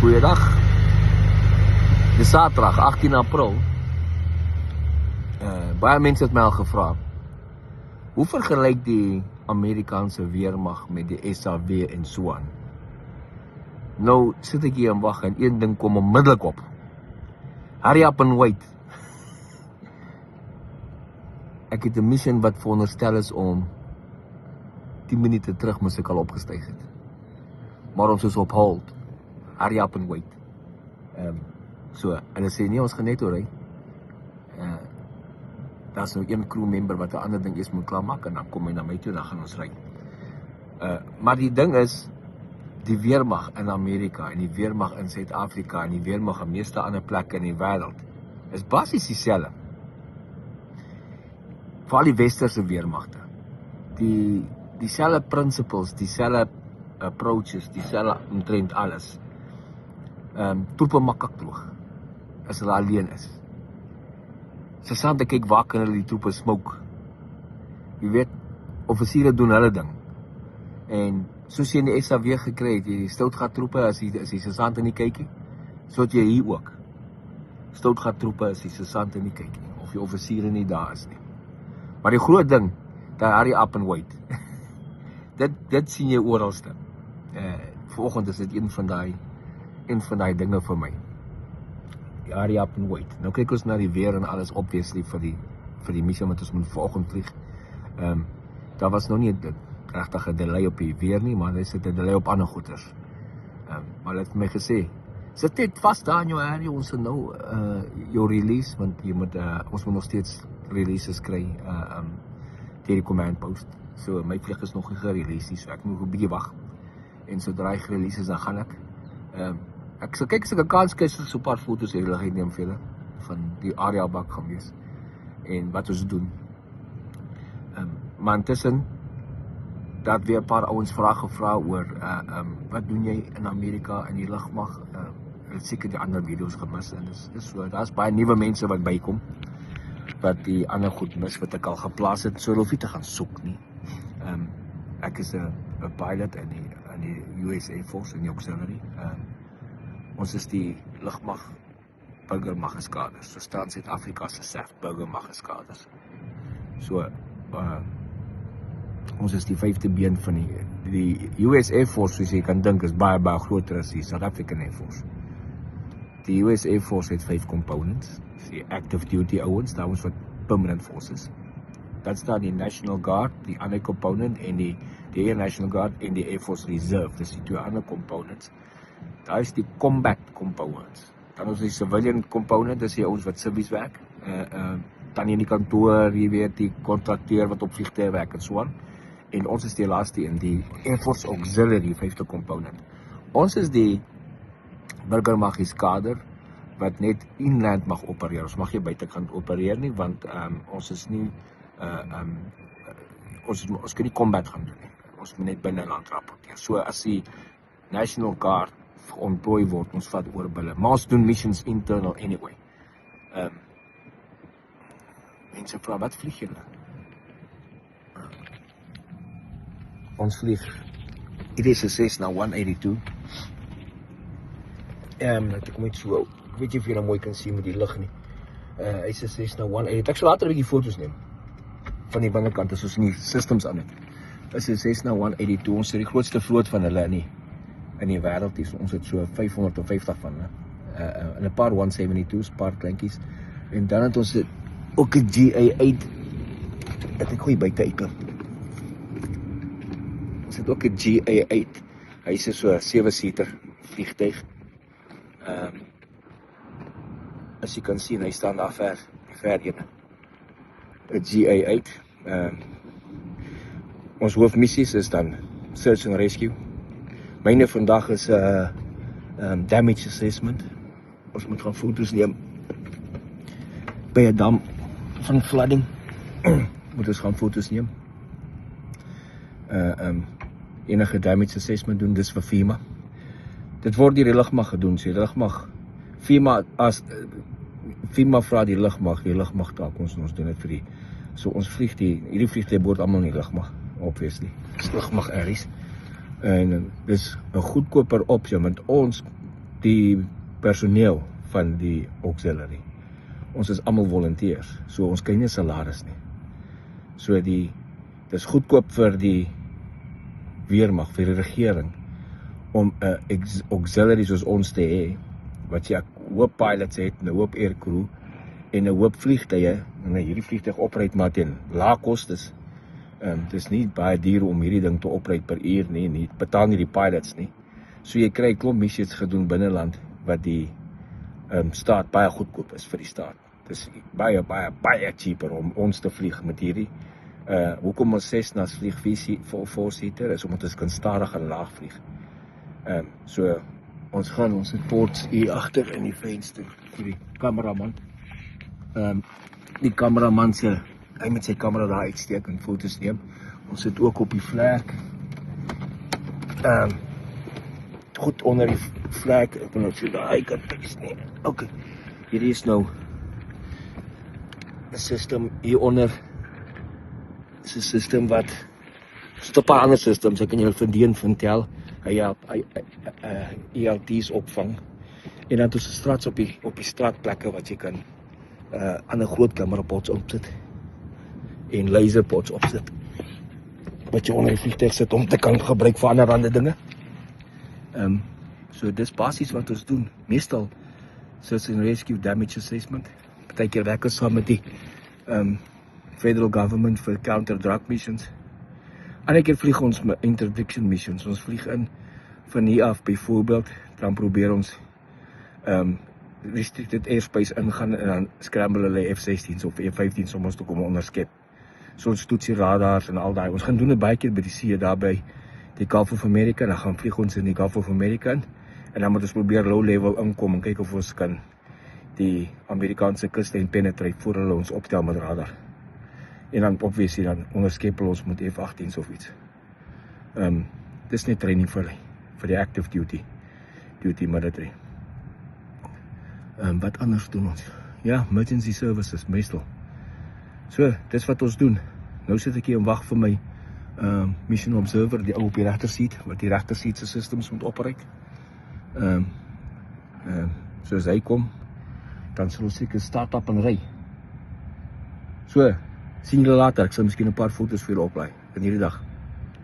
Goeiedag. Dis Saterdag, 18 April. Baie mense het my al gevra, hoe vergelyk die Amerikaanse weermag met die SAW en so aan? Nou sit ek hier en wag en een ding kom onmiddellik op. Hurry up and wait. Ek het 'n missie wat veronderstel is om 10 minute terug moes ek al opgestyg het. Maar ons is op hold. Hurry up and wait. So, hulle sê nie, ons gaan net oor, daar is nou een crewmember wat 'n ander ding eers moet klaarmaak en dan kom hy na my toe, dan gaan ons ry. Maar die ding is, die weermag in Amerika en die weermag in Suid-Afrika en die weermag in meeste ander plekke in die wêreld is basies dieselfde. Veral die westerse weermagte. Dieselfde principles, dieselfde approaches, dieselfde omtrent alles. Troepe makak droog, as hulle alleen is. Sergeante kyk waar kan hulle die troepe smoke. Jy weet, offisiere doen hulle ding. En soos jy in die SAW gekry het, die stoutgat troepe, as die sergeante nie kyk nie, so het jy hier ook. Stoutgat troepe, as die sergeante nie kyk nie, of die offisiere nie daar is nie. Maar die groot ding, dat hurry up and wait. dit sien jy oralste. Vanoggend is dit een van die dinge vir my. Hurry up and wait. Nou kyk ons na die weer en alles, obviously, vir die missie wat ons moet vanoggend vlieg. Daar was nog nie regtig 'n delay op die weer nie, maar daar sit 'n delay op ander goeders. Maar hulle het my gesê, sit net vas daar in jou area, ons het nou jou release, want ons moet nog steeds releases kry deur die command post. So my vlieg is nog nie gerelease nie, so ek moet 'n bietjie wag. En sodra hy gerelease is, dan gaan ek. Ek sal kyk as ek 'n kans kry, so 'n paar foto's hier hulle neem vir julle van die area bak gaan wees en wat ons doen. Maar intussen dat weer 'n paar ouens vrae gevra oor wat doen jy in Amerika in die lugmag? Hulle het seker die ander video's gemis en dis so, daar's baie nuwe mense wat bykom wat die ander goed mis wat ek al geplaas het, so hoef jy te gaan soek nie. Ek is 'n pilot in die US Air Force in die auxiliary. Ons is die lugmag burgermageskaders, so staan Suid-Afrika se SAF burgermageskaders. So ons is die 5de been van die US Air Force, soos jy kan dink, is baie groter as die South African Air Force. Die US Air Force het 5 components, die active duty ouens, daar ons wat permanent forces. Dan staan die National Guard, die ander component, en die Air National Guard en die Air Force Reserve, dis die 2 ander components. Daar is die combat components. Dan is die civilian component, dis die ouens wat civies werk. Dan in die kantoor, jy weet, die kontrakteur wat op vliegtuie werk en so aan. En ons is die laaste in die Air Force Auxiliary, 5de component. Ons is die burgermagskader wat net inland mag opereer. Ons mag nie buitekant opereer nie, want ons is nie ons kan nie combat gaan doen nie. Ons moet net binneland rapporteer. So as die National Guard ontplooi word, ons vat oor hulle. Maar ons doen missions internal anyway. Mense vra, wat vlieg julle? Ons vlieg, dit is 'n Cessna 182. Ek kom net so, weet jy of jy nou mooi kan sien met die lig nie. Hy is 'n Cessna 182. Ek sal later 'n bietjie foto's neem van die binnekant as ons nie systems aan het. Dit is 'n Cessna 182. Ons is die grootste vloot van hulle in die wêreld. Ons het so 550 van hulle. En 'n paar 172's, paar kleintjies. En dan het ons ook 'n GA8. Ek gooi buite uit. Ons het ook 'n GA8. Hy is so 'n 7-seater vliegtuig. As jy kan sien, hy staan daar ver een. 'n GA8. Ons hoofmissies is dan search and rescue. Myne vandag is damage assessment. Ons moet gaan foto's neem by 'n dam van flooding. Moet ons gaan foto's neem. Enige damage assessment doen, dis vir FEMA. Dit word deur die lugmag gedoen, so die lugmag FEMA vra die lugmag taak, ons doen dit vir die. So ons vlieg hierdie vliegtuie behoort almal in die lugmag, obviously. Dis lugmag areas. En dis 'n goedkoper opsie, want die personeel van die auxiliary. Ons is almal volunteers, so ons kry nie salaris nie. So dis goedkoop vir die weermag, vir die regering, om 'n auxiliary soos ons te hê, wat jy 'n hoop pilots het, 'n hoop aircrew, en 'n hoop vliegtuie, en hierdie vliegtuig opryt maar teen lae kostes. Dit is nie baie duur om hierdie ding te opryt per uur nie, betaal nie die pilots nie. So jy kry 'n klomp missies gedoen binneland, wat die staat baie goedkoop is vir die staat. Dit is baie cheaper om ons te vlieg met hierdie. Hoekom ons Cessna's vlieg 4-seater is omdat ons kan stadig en laag vlieg. So ons het ports hier agter in die venster vir die kameraman. Die kameraman hy met sy kamera daar uitsteek en foto's neem. Ons sit ook op die vlek. Goed onder die vlek. Ek wil nou so daai kant fiks nie. Okay. Hierdie is nou 'n system hieronder. Dis 'n system wat so 'n paar ander systems, ek kan julle vertel. Hy ELT's opvang. En dan tussen straats op die straatplekke wat jy kan ander groot kamerapots opsit en laserpots opsit wat jy onder die vliegtuig sit om te kan gebruik vir ander dinge. So dis basies wat ons doen. Meestal search and rescue damage assessment. Partykeer werk ons saam met die federal government vir counter drug missions. Ander keer vlieg ons met interdiction missions. Ons vlieg in van hier af byvoorbeeld, dan probeer ons restricted airspace ingaan en dan scramble hulle F-16's of F-15's om ons te kom onderskep. So ons toets die radars en al daai. Ons gaan doen dit baie keer by die see, daar by die Gulf of America, dan gaan vlieg ons in die Gulf of America in, en dan moet ons probeer low level inkom en kyk of ons kan die Amerikaanse kuslyn penetrate voor hulle ons optel met radar. En dan obviously dan onderskep hulle ons met F-18's of iets. Dis net training vir die active duty military. Wat anders doen ons? Ja, emergency services meestal. So, dis wat ons doen. Nou sit ek hier en wag vir my mission observer, die ou op die regter seat, wat die regter seat se systems moet operate. So as hy kom, dan sal ons seker start-up en ry. So, sien julle later, ek sal miskien 'n paar foto's vir julle oplaai in hierdie dag.